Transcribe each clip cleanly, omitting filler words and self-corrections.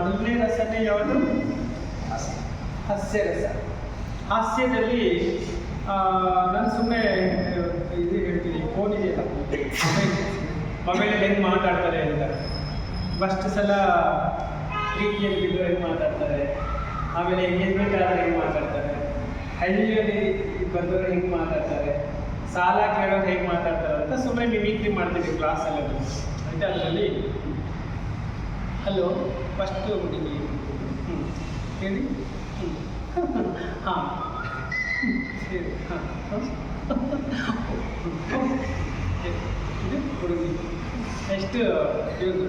ಮೊದಲನೇ ರಸನೇ ಯಾವುದು? ಹಾಸ್ಯರಸ. ಹಾಸ್ಯದಲ್ಲಿ ನಾನು ಸುಮ್ಮನೆ ಇದು ಹೇಳ್ತೀನಿ, ಫೋನ್ ಇದೆಯಲ್ಲ, ಮೊಬೈಲಲ್ಲಿ ಹೆಂಗೆ ಮಾತಾಡ್ತಾರೆ ಅಂತ. ಫಸ್ಟ್ ಸಲ ಪ್ರೀತಿಯಲ್ಲಿ ಬಿದ್ದು ಹೆಂಗೆ ಮಾತಾಡ್ತಾರೆ, ಆಮೇಲೆ ಎಂಗೇಜ್ಮೆಂಟ್ ಆದರೆ ಹೆಂಗೆ ಮಾತಾಡ್ತಾರೆ, ಹಳ್ಳಿಯಲ್ಲಿ ಬಂದವರು ಹೆಂಗೆ ಮಾತಾಡ್ತಾರೆ, ಸಾಲ ಕೇಳೋರು ಹೇಗೆ ಮಾತಾಡ್ತಾರೆ ಅಂತ ಸುಮ್ಮನೆ ಮಿಮಿಕ್ರಿ ಮಾಡ್ತೀವಿ ಕ್ಲಾಸಲ್ಲಿ. అయితే ಅದರಲ್ಲಿ ಹಲೋ ಫಸ್ಟು ಹುಡುಗಿ ಹೇಳಿ ಹಾಂ ಸರಿ ಹಾಂ ಇದು ಹುಡುಗಿ ನೆಕ್ಸ್ಟ್ ಇವರು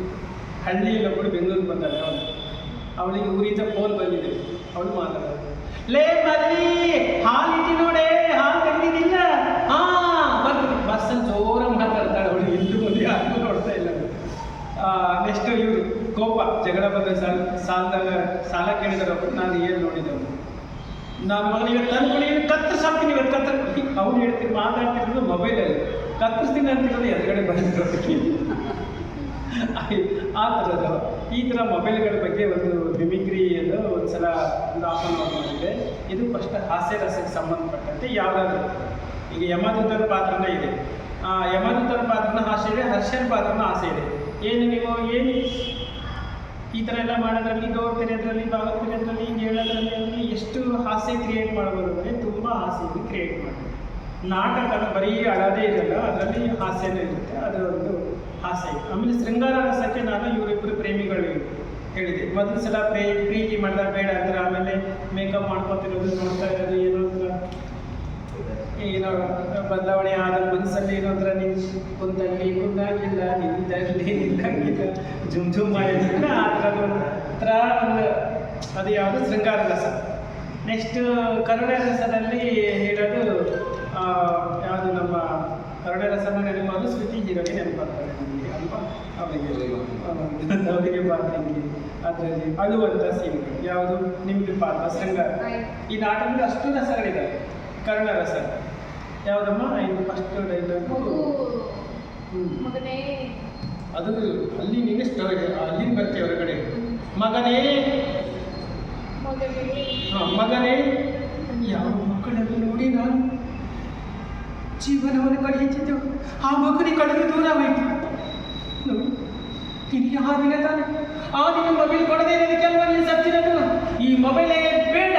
ಹಳ್ಳಿಯಲ್ಲಿ ಒಬ್ಬರು ಬೆಂಗಳೂರಿಗೆ ಬಂದಾಳೆ. ಅವಳಿಗೆ ಊರಿಂದ ಫೋನ್ ಬಂದಿದೆ, ಅವಳು ಮಾತಾಡೋದು, ಲೇ ಮಲ್ಲಿ ಹಾಲಿಟ್ಟು ನೋಡೆ, ಹಾಲು ತೆಗೆದಿಲ್ಲ, ಹಾಂ ಬರ್ತೀನಿ ಬಸ್ಸಲ್ಲಿ ಜೋರಾಗಿ ಮಾತಾಡ್ತಾಳೆ. ಅವಳು ಹಿಂದೂ ಮುಂದೆ ಯಾರಿಗೂ ನೋಡ್ತಾ ಇಲ್ಲ. ನೆಕ್ಸ್ಟ್ ಇವರು ಕೋಪ, ಜಗಳ ಬಂದ ಸಾಲ ಕೇಳಿದಾರಪ್ಪ. ನಾನು ಏನು ನೋಡಿದ್ದವು, ನಾನು ಮಗನ ಇವತ್ತು ತಂದ್ಕೊಡಿ, ಕತ್ತರಿಸಾಕ್ತೀನಿ ಇವತ್ತು ಅವ್ನು ಹೇಳ್ತೀನಿ ಮಾತಾಡ್ತಿರೋದು ಮೊಬೈಲಲ್ಲಿ, ಕತ್ತರಿಸ್ತೀನಿ ಅಂತಿರೋದು ಎದುರುಗಡೆ ಬಂದಿರೋದಕ್ಕೆ. ಆ ಥರದ್ದು ಈ ಥರ ಮೊಬೈಲ್ಗಳ ಬಗ್ಗೆ ಒಂದು ಮಿಮಿಕ್ರಿಯನ್ನು ಒಂದು ಸಲ ಒಂದು ಆಫರ್ ಮಾಡಿದೆ. ಇದು ಫಸ್ಟ್ ಹಾಸ್ಯರಸಕ್ಕೆ ಸಂಬಂಧಪಟ್ಟಂತೆ ಯಾವುದಾದ್ರೂ, ಈಗ ಯಮದೂತರ ಪಾತ್ರನೇ ಇದೆ, ಯಮದೂತರ ಪಾತ್ರನ ಹಾಸ್ಯ ಇದೆ, ಹರ್ಷನ ಪಾತ್ರನ ಹಾಸ್ಯ ಇದೆ. ಏನು ನೀವು ಏನು ಈ ಥರ ಎಲ್ಲ ಮಾಡೋದ್ರಲ್ಲಿ, ಗೌರ್ ತೆರೆಯೋದ್ರಲ್ಲಿ, ಭಾಗವತ್ ತೆರೆಯೋದ್ರಲ್ಲಿ, ಹಿಂಗೆ ಹೇಳೋದ್ರಲ್ಲಿ ಎಷ್ಟು ಹಾಸ್ಯ ಕ್ರಿಯೇಟ್ ಮಾಡ್ಬೋದು ಅಂದರೆ ತುಂಬ ಹಾಸ್ಯ ಕ್ರಿಯೇಟ್ ಮಾಡ್ಬೋದು. ನಾಟಕ ಬರೀ ಅಳೋದೇ ಇರಲ್ಲ, ಅದರಲ್ಲಿ ಹಾಸ್ಯನೇ ಇರುತ್ತೆ, ಅದು ಒಂದು ಹಾಸ್ಯ. ಆಮೇಲೆ ಶೃಂಗಾರ ರಸಕ್ಕೆ ನಾನು ಇವರಿಬ್ಬರು ಪ್ರೇಮಿಗಳು ಹೇಳಿದೆ. ಮೊದಲು ಸಲ ಪ್ರೀತಿ ಮಾಡಿದಾಗ ಬೇಡ ಅಂದ್ರೆ, ಆಮೇಲೆ ಮೇಕಪ್ ಮಾಡ್ಕೊತಿರೋದು, ನೋಡ್ತಾ ಇರೋದು, ಏನೋ ಬದಲಾವಣೆ ಆದ ಮನಸ್ಸಲ್ಲಿ ಏನೋ ಒಂಥರ ಕುಂದಲ್ಲಿ ಕುಂದಾಗಿಲ್ಲ, ನಿಂದಲ್ಲಿ ನಿಂದಾಗಿಲ್ಲ, ಜುಮ್ ಮಾಡಿಲ್ಲ, ಆ ಥರ ಒಂದು ಅದು ಯಾವುದು ಶೃಂಗಾರ ರಸ. ನೆಕ್ಸ್ಟ್ ಕರುಣೆ ರಸದಲ್ಲಿ ಹೇಳೋದು ಯಾವುದು, ನಮ್ಮ ಕರುಣೆ ರಸನ ನೆನಪಾದ ಶ್ರುತಿ ಹೀರೋಗೆ ನೆನಪಾಗ್ತಾರೆ ನಮಗೆ ಅಲ್ವಾ. ಅವರಿಗೆ ಪಾತ್ರಕ್ಕೆ ಅದರಲ್ಲಿ ಅಳುವಂಥ ಸೀನ್ಗಳು ಯಾವುದು, ನಿಮಗೆ ಪಾತ್ರ ಶೃಂಗಾರ. ಈ ನಾಟಕದಲ್ಲಿ ಅಷ್ಟು ರಸಗಳಿದ್ದಾವೆ. ಕರುಣ ರಸ ಯಾವುದಮ್ಮ, ಇದು ಫಸ್ಟ್ ಡೈಲಾಗು ಅದು ಅಲ್ಲಿ ನಿನ್ನೆ ಸ್ಟೋರಿ, ಅಲ್ಲಿಂದ ಬರ್ತೇವೆ ಹೊರಗಡೆ. ಮಗನೇ ಹಾಂ ಮಗನೇ, ಯಾವ ಮಕ್ಕಳನ್ನು ನೋಡಿ ನಾನು ಜೀವನವನ್ನು ಕಳೆಯುತ್ತಿದ್ದೆವು, ಆ ಮಗನಿಗೆ ಕಳೆದು ದೂರವಾಯಿತು ನೋಡಿ. ಇಲ್ಲಿ ಆ ದಿನ ತಾನೆ, ಆ ದಿನ ಮೊಬೈಲ್ ಕೊಡದೇ ಇರೋದಕ್ಕೆ ಅಲ್ವಾ ಇಲ್ಲಿ ಸತ್ತಿರೋದು. ಈ ಮೊಬೈಲೇ ಬೇಡ,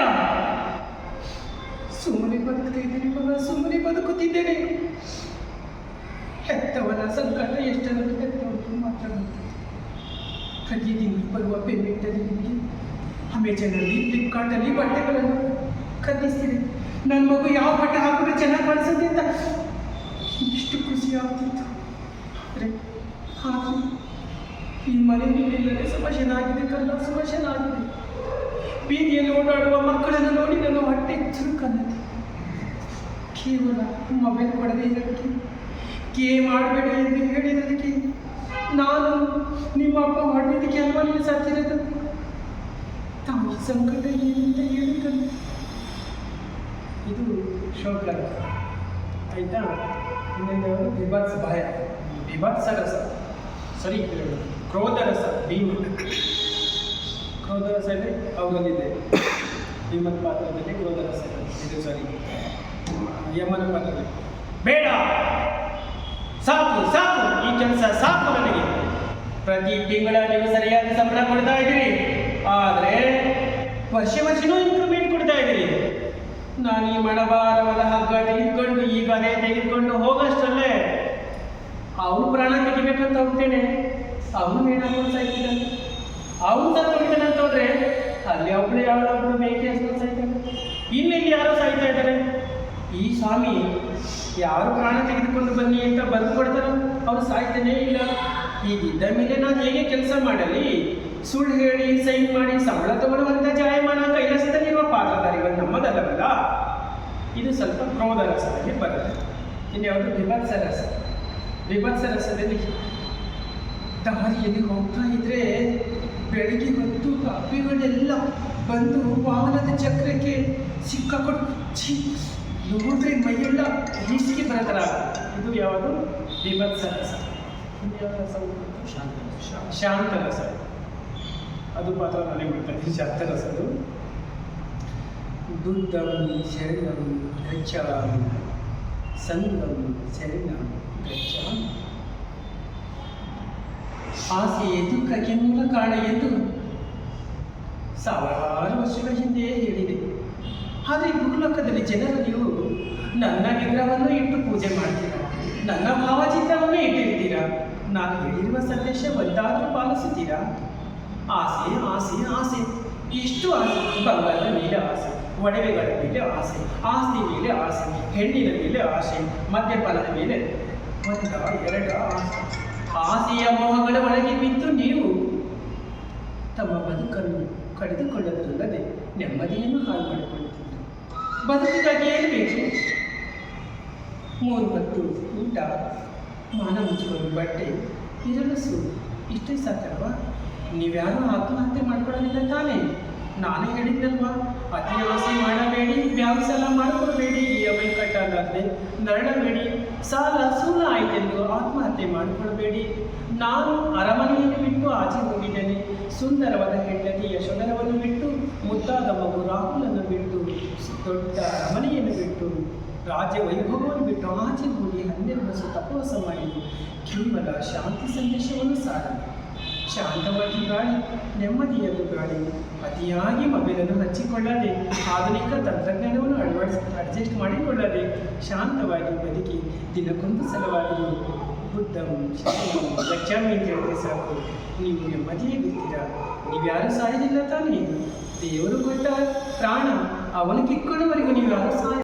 ಸುಮ್ಮನೆ ಬದುಕ್ತಾ ಇದ್ದೇನೆ ಮಗ, ಸುಮ್ಮನೆ ಬದುಕುತ್ತಿದ್ದೇನೆ. ಹೆತ್ತವನ ಸಂಕಟ ಎಷ್ಟನ್ನು ಹೆತ್ತವನು ಮಾತಾಡುತ್ತೆ. ಪ್ರತಿದಿನ ಬರುವ ಪೇಮೆಂಟಲ್ಲಿ ನಿಮಗೆ ಅಮೆಜಾನಲ್ಲಿ, ಫ್ಲಿಪ್ಕಾರ್ಟಲ್ಲಿ ಬಟ್ಟೆಗಳನ್ನು ಖರೀದಿಸ್ತೀನಿ. ನನ್ನ ಮಗು ಯಾವ ಬಟ್ಟೆ ಹಾಕಿದ್ರೆ ಚೆನ್ನಾಗಿ ಕಾಣಿಸುತ್ತೆ ಅಂತ ಇಷ್ಟು ಖುಷಿ ಆಗ್ತಿತ್ತು. ಆದರೆ ಹಾಗೆ ಈ ಮನೆ ನೀರಿಲ್ಲದೆ ಸಮಸ್ಯೆ ಆಗಿದೆ, ಕಲ್ಲ ಸಮಸ್ಯೆ ಆಗಿದೆ. ಬೀದಿಯಲ್ಲಿ ಓಡಾಡುವ ಮಕ್ಕಳನ್ನು ನೋಡಿ ನಾನು ಹೊಟ್ಟೆ ಚುರುಕನ್ನತ್ತೆ. ಕೇವಲ ಮೊಬೈಲ್ ಕೊಡದೇ ಇರೋದಕ್ಕೆ, ಗೇಮ್ ಆಡಬೇಡ ಎಂದು ಹೇಳಿರೋದಕ್ಕೆ, ನಾನು ನಿಮ್ಮ ಅಪ್ಪ ಹೊಡೆದಕ್ಕೆ ಅಲ್ವಾ ನೀವು ಸತ್ತಿರೋದು. ತಾಯಿ ಸಂಕಟ ಏನಂತ ಹೇಳಿಕೊಂಡು ಇದು ಶೋಕರ ಆಯಿತಾ. ಇನ್ನೊಂದು ವಿಭತ್ಸ ಭಯ, ವಿಭತ್ಸ ರಸ, ಸರಿ ಹೇಳೋದು ಕ್ರೋಧ ರಸ, ಭೀಮ. ಕ್ರೋಧ ರಸ ಇದೆ ಅವರಲ್ಲಿದೆ, ಭೀಮನ ಪಾತ್ರದಲ್ಲಿ ಕ್ರೋಧ ರಸ ಇದು ಸರಿ. ಯಮನ ಪಾತ್ರದಲ್ಲಿ ಬೇಡ, ಸಾಕು ಸಾಕು, ಈ ಕೆಲಸ ಸಾಕು ನನಗೆ. ಪ್ರತಿ ತಿಂಗಳ ನೀವು ಸರಿಯಾದ ಸಂಬಳ ಕೊಡ್ತಾ ಇದ್ದೀರಿ, ಆದರೆ ವರ್ಷನೂ ಇಂಪ್ರೂವ್ಮೆಂಟ್ ಕೊಡ್ತಾ ಇದ್ದೀರಿ. ನಾನು ಈ ಮಣಭಾರವಾದ ಹಗ್ಗ ತೆಗೆದುಕೊಂಡು, ಈ ಗದೆ ತೆಗೆದುಕೊಂಡು ಹೋಗೋಷ್ಟರಲ್ಲೇ ಅವನು ಪ್ರಾಣ ತೆಗಿಬೇಕಂತ ಹೋಗ್ತೇನೆ. ಅವನು ಏನಾದ್ರು ಸಾಯ್ತಿದ್ದಾನೆ, ಅವನು ಸತ್ತೋಗಿದ್ದಾನೆ ಅಂತ ಹೋದ್ರೆ ಅಲ್ಲಿ ಒಬ್ಬಳು ಯಾವಳೊಬ್ಬಳು ಮೇಕೆ ಹೆಸರು ಸಾಯ್ತಾನೆ, ಇನ್ನೆಲ್ಲಿ ಯಾರೋ ಸಾಯ್ತಾ ಇದ್ದಾರೆ. ಈ ಸ್ವಾಮಿ ಯಾರು ಪ್ರಾಣ ತೆಗೆದುಕೊಂಡು ಬನ್ನಿ ಅಂತ ಬರೆದು ಕೊಡ್ತಾರೋ ಅವ್ರು ಸಾಯ್ತಾನೇ ಇಲ್ಲ. ಹೀಗಿದ್ದ ಮೇಲೆ ನಾನು ಹೇಗೆ ಕೆಲಸ ಮಾಡಲಿ? ಸುಳ್ಳು ಹೇಳಿ ಸೈನ್ ಮಾಡಿ ಸಂಬಳ ತಗೊಳ್ಳುವಂಥ ಜಾಯಮಾನ ಕೈಲಾಸದಲ್ಲಿರುವ ಪಾತ್ರಧಾರಿಗಳು ನಮ್ಮದಲ್ಲವಲ್ಲ. ಇದು ಸ್ವಲ್ಪ ಕ್ರೋಧ ರಸದಲ್ಲಿ ಬರುತ್ತೆ. ಇನ್ಯಾವುದು ವಿಭತ್ಸ ರಸ. ವಿಭತ್ಸ ರಸದಲ್ಲಿ ದಾರಿಯಲ್ಲಿ ಹೋಗ್ತಾ ಇದ್ರೆ ಬೆಳಗ್ಗೆ ಹೊತ್ತು ಕಪ್ಪಿಗಳೆಲ್ಲ ಬಂದು ವಾಹನದ ಚಕ್ರಕ್ಕೆ ಸಿಕ್ಕಾಕೊಂಡು ನೋಡ್ರೆ ಮೈಯೆಲ್ಲ ಈಸಿಗೆ ಬರತರ. ಇದು ಯಾವುದು ವಿಭತ್ಸ ರಸ. ಇನ್ಯಾವ ರಸ? ಶಾಂತ ರಸ. ಅದು ಮಾತ್ರ ನನಗೆ ಬಿಡ್ತದೆ ಶಾಸ್ತ್ರರಸದು. ಬುದ್ಧಂ ಶರಣಂ ಗಚ್ಚಾಮಿ ಸಂಘಂ ಶರಣಂ ಗಚ್ಚಾಮಿ. ಆಸೆಯೇ ದುಃಖಕ್ಕೆ ಮೂಲ ಕಾರಣ ಎಂದು ಸಾವಿರಾರು ವರ್ಷಗಳ ಹಿಂದೆಯೇ ಹೇಳಿದೆ. ಆದರೆ ಈ ಭೂಲೋಕದಲ್ಲಿ ಜನರು ನೀವು ನನ್ನ ವಿಗ್ರಹವನ್ನು ಇಟ್ಟು ಪೂಜೆ ಮಾಡ್ತೀರಾ, ನನ್ನ ಭಾವಚಿತ್ರವನ್ನು ಇಟ್ಟಿರ್ತೀರಾ, ನಾನು ಹೇಳಿರುವ ಸಂದೇಶ ಒಂದಾದರೂ ಪಾಲಿಸುತ್ತೀರಾ? ಆಸೆ ಆಸೆ ಆಸೆ, ಎಷ್ಟು ಆಸೆ. ಬಂಗಾರದ ಮೇಲೆ ಆಸೆ, ಒಡವೆಗಳ ಮೇಲೆ ಆಸೆ, ಆಸ್ತಿ ಮೇಲೆ ಆಸೆ, ಹೆಣ್ಣಿನ ಮೇಲೆ ಆಸೆ, ಮದ್ಯಪಾನದ ಮೇಲೆ ಎರಡ ಆಸೆ. ಆಸೆಯ ಮೋಹಗಳ ಒಳಗೆ ಬಿದ್ದು ನೀವು ತಮ್ಮ ಬದುಕನ್ನು ಕಳೆದುಕೊಳ್ಳುವುದಲ್ಲದೆ ನೆಮ್ಮದಿಯನ್ನು ಹಾಳು ಮಾಡಿಕೊಳ್ಳುತ್ತಿದ್ದರು. ಬದುಕಿಗಾಗಿ ಏನು ಬೇಕು? 3 ಹೊತ್ತು ಊಟ, ಮಾನ ಮುಚ್ಚಿಕೊಂಡು ಬಟ್ಟೆ, ಇರಲು ಇಷ್ಟೇ ಸಾಕಲ್ವಾ? ನೀವ್ಯಾರೂ ಆತ್ಮಹತ್ಯೆ ಮಾಡ್ಕೊಳ್ಳೋದಿಲ್ಲ ತಾನೇ? ನಾನೇ ಹೇಳಿದ್ದಲ್ವಾ, ಅತಿ ಆಸೆ ಮಾಡಬೇಡಿ, ವ್ಯಾವಸಾಯ ಮಾಡಿಕೊಳ್ಬೇಡಿ, EMI ಕಟ್ಟಲಾಗದೆ ನರಳಬೇಡಿ, ಸಾಲ ಸೂಲ ಆಯ್ತೆಂದು ಆತ್ಮಹತ್ಯೆ ಮಾಡಿಕೊಳ್ಬೇಡಿ. ನಾನು ಅರಮನೆಯನ್ನು ಬಿಟ್ಟು ಆಚೆ ಹೋಗಿದ್ದೇನೆ, ಸುಂದರವಾದ ಹೆಂಡತಿ ಯಶೋಧರವನ್ನು ಬಿಟ್ಟು, ಮುದ್ದಾದ ಮಗು ರಾಹುಲನ್ನು ಬಿಟ್ಟು, ದೊಡ್ಡ ಅರಮನೆಯನ್ನು ಬಿಟ್ಟು, ರಾಜ್ಯ ವೈಭವವನ್ನು ಬಿಟ್ಟು ಆಚೆ ಹೋಗಿ 12 ವರ್ಷ ತಪವಾಸ ಮಾಡಿ ಕೇವಲ ಶಾಂತಿ ಸಂದೇಶವನ್ನು ಸಾರಲು. ಶಾಂತವಾಗಿ ಗಾಳಿ, ನೆಮ್ಮದಿಯಾದ ಗಾಳಿ. ಅತಿಯಾಗಿ ಮೊಬೈಲನ್ನು ಹಚ್ಚಿಕೊಳ್ಳದೆ, ಆಧುನಿಕ ತಂತ್ರಜ್ಞಾನವನ್ನು ಅಡ್ಜಸ್ಟ್ ಮಾಡಿಕೊಳ್ಳದೆ, ಶಾಂತವಾಗಿ ಬದುಕಿ ದಿನಕ್ಕೊಂದು ಸಲವಾದರೂ ಬುದ್ಧಂ ಶರಣಂ ಗಚ್ಚಾಮಿ ಅಂತ ಹೇಳಿದ್ರೆ ಸಾಕು, ನೀವು ನೆಮ್ಮದಿಯಾಗಿರ್ತೀರಾ. ನೀವ್ಯಾರೂ ಸಾಯೋದಿಲ್ಲ ತಾನೇ? ದೇವರು ಕೊಟ್ಟ ಪ್ರಾಣ ಅವನು ಕಿಕ್ಕೊಳ್ಳುವವರೆಗೂ ನೀವು ಯಾರು ಸಾಯ